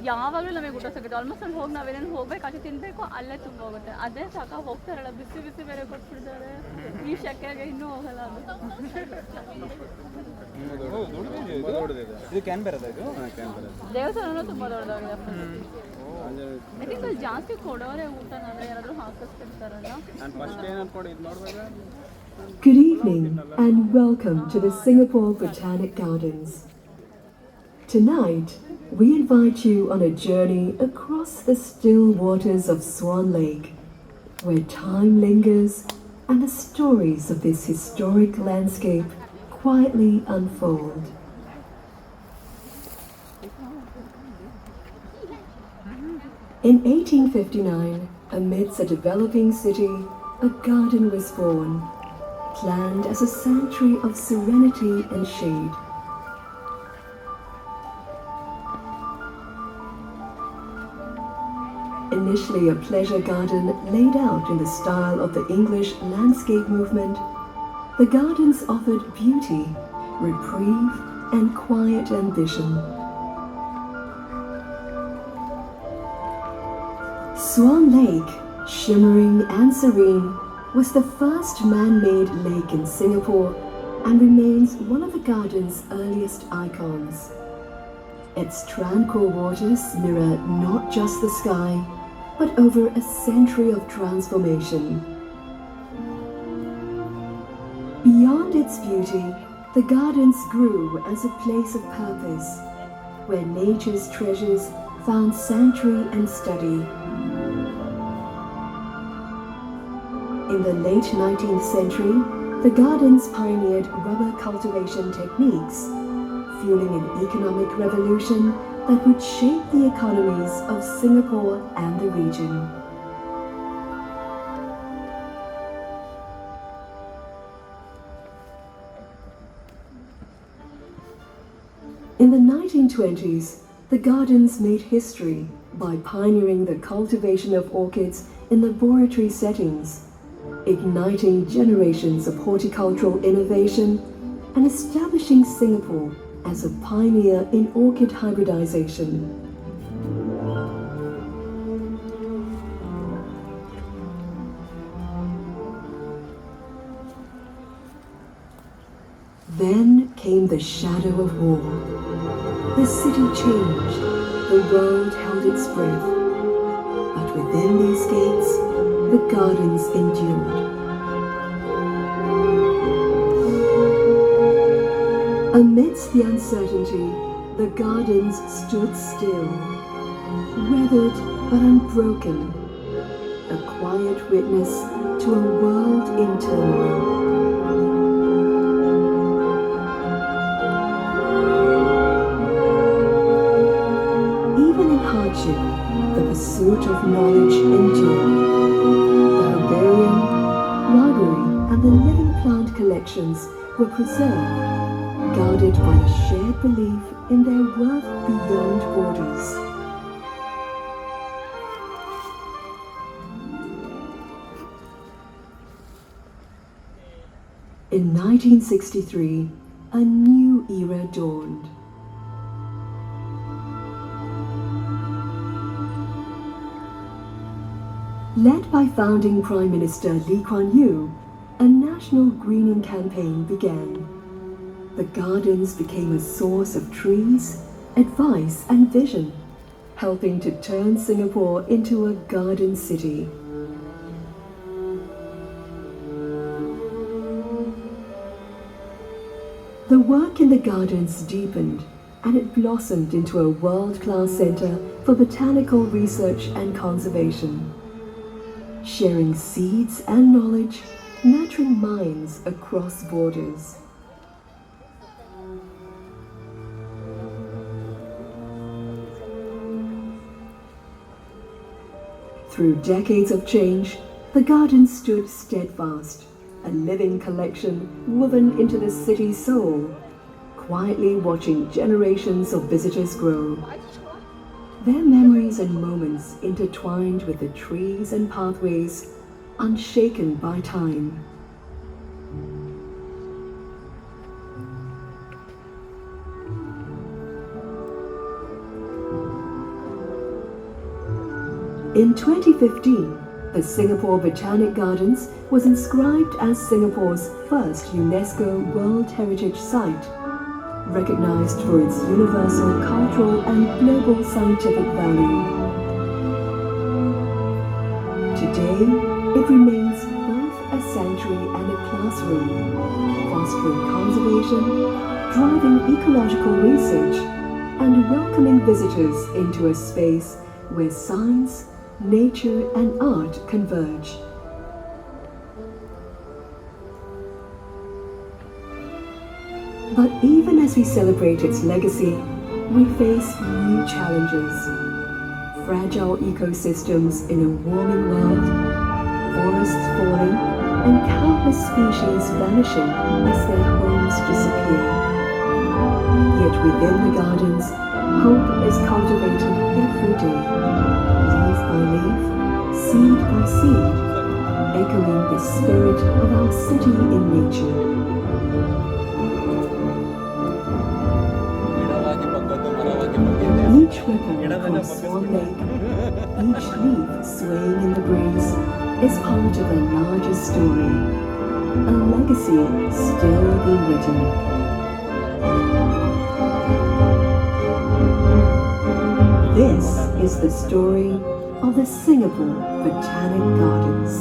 ಯಾವಾಗಲೂ ನಮಗೆ ಊಟ ಸಿಗುತ್ತೆ. ಆಲ್ಮೋಸ್ಟ್ ಅಲ್ಲಿ ಹೋಗಿ ನಾವೇನೇನು ಹೋಗ್ಬೇಕು ಆಚೆ ತಿನ್ಬೇಕು ಅಲ್ಲೇ ತುಂಬ ಹೋಗುತ್ತೆ. ಅದೇ ಸಾಕ ಹೋಗ್ತಾರಲ್ಲ, ಬಿಸಿ ಬಿಸಿ ಬೇರೆ ಕೊಟ್ಬಿಡ್ತಾರೆ. ಈ ಶೆಕೆಗೆ ಇನ್ನೂ ಹೋಗಲ್ಲ ಅದು. ದೇವಸ್ಥಾನನೂ ತುಂಬ ದೊಡ್ಡದಾಗಿದೆ. ಐ ಥಿಂಕ್ ಅಲ್ಲಿ ಜಾಸ್ತಿ ಕೊಡೋರೆ ಊಟನಾದ್ರೆ ಯಾರಾದರೂ ಹಾಕಿಸ್ತಿರ್ತಾರಲ್ಲ. Good evening and welcome to the Singapore Botanic Gardens. Tonight, we invite you on a journey across the still waters of Swan Lake, where time lingers and the stories of this historic landscape quietly unfold. In 1859, amidst a developing city, a garden was born, planned as a sanctuary of serenity and shade. Initially a pleasure garden laid out in the style of the English landscape movement, the gardens offered beauty, reprieve, and quiet ambition. Swan Lake, shimmering and serene, was the first man-made lake in Singapore and remains one of the garden's earliest icons. Its tranquil waters mirror not just the sky, but over a century of transformation. Beyond its beauty, the gardens grew as a place of purpose, where nature's treasures found sanctuary and study. In the late 19th century, the gardens pioneered rubber cultivation techniques, fueling an economic revolution that would shape the economies of Singapore and the region. In the 1920s, the gardens made history by pioneering the cultivation of orchids in laboratory settings, igniting generations of horticultural innovation and establishing Singapore as a pioneer in orchid hybridization. Then came the shadow of war. The city changed, the world held its breath, but within these gates, the gardens endured. Amidst the uncertainty, the gardens stood still, weathered but unbroken, a quiet witness to a world in turmoil. Even in hardship, the pursuit of knowledge endured. The herbarium, library, and the living plant collections were preserved, guarded by a shared belief in their worth beyond borders. In 1963, a new era dawned. Led by founding Prime Minister Lee Kuan Yew, a national greening campaign began. The gardens became a source of trees, advice and vision, helping to turn Singapore into a garden city. The work in the gardens deepened, and it blossomed into a world-class center for botanical research and conservation, sharing seeds and knowledge, nurturing minds across borders. Through decades of change, the garden stood steadfast, a living collection woven into the city's soul, quietly watching generations of visitors grow. Their memories and moments intertwined with the trees and pathways, unshaken by time. In 2015, the Singapore Botanic Gardens was inscribed as Singapore's first UNESCO World Heritage Site, recognized for its universal cultural and global scientific value. Today, it remains both a sanctuary and a classroom, fostering conservation, driving ecological research, and welcoming visitors into a space where science, nature, and art converge. But even as we celebrate its legacy, we face new challenges. Fragile ecosystems in a warming world, forests falling, and countless species vanishing as their homes disappear. Yet within the gardens, hope is cultivated every day, leaf by leaf, seed by seed, echoing the spirit of our city in nature. Each ripple across Swan Lake, each leaf swaying in the breeze, is part of a larger story, a legacy still being written. This is the story of the Singapore Botanic Gardens.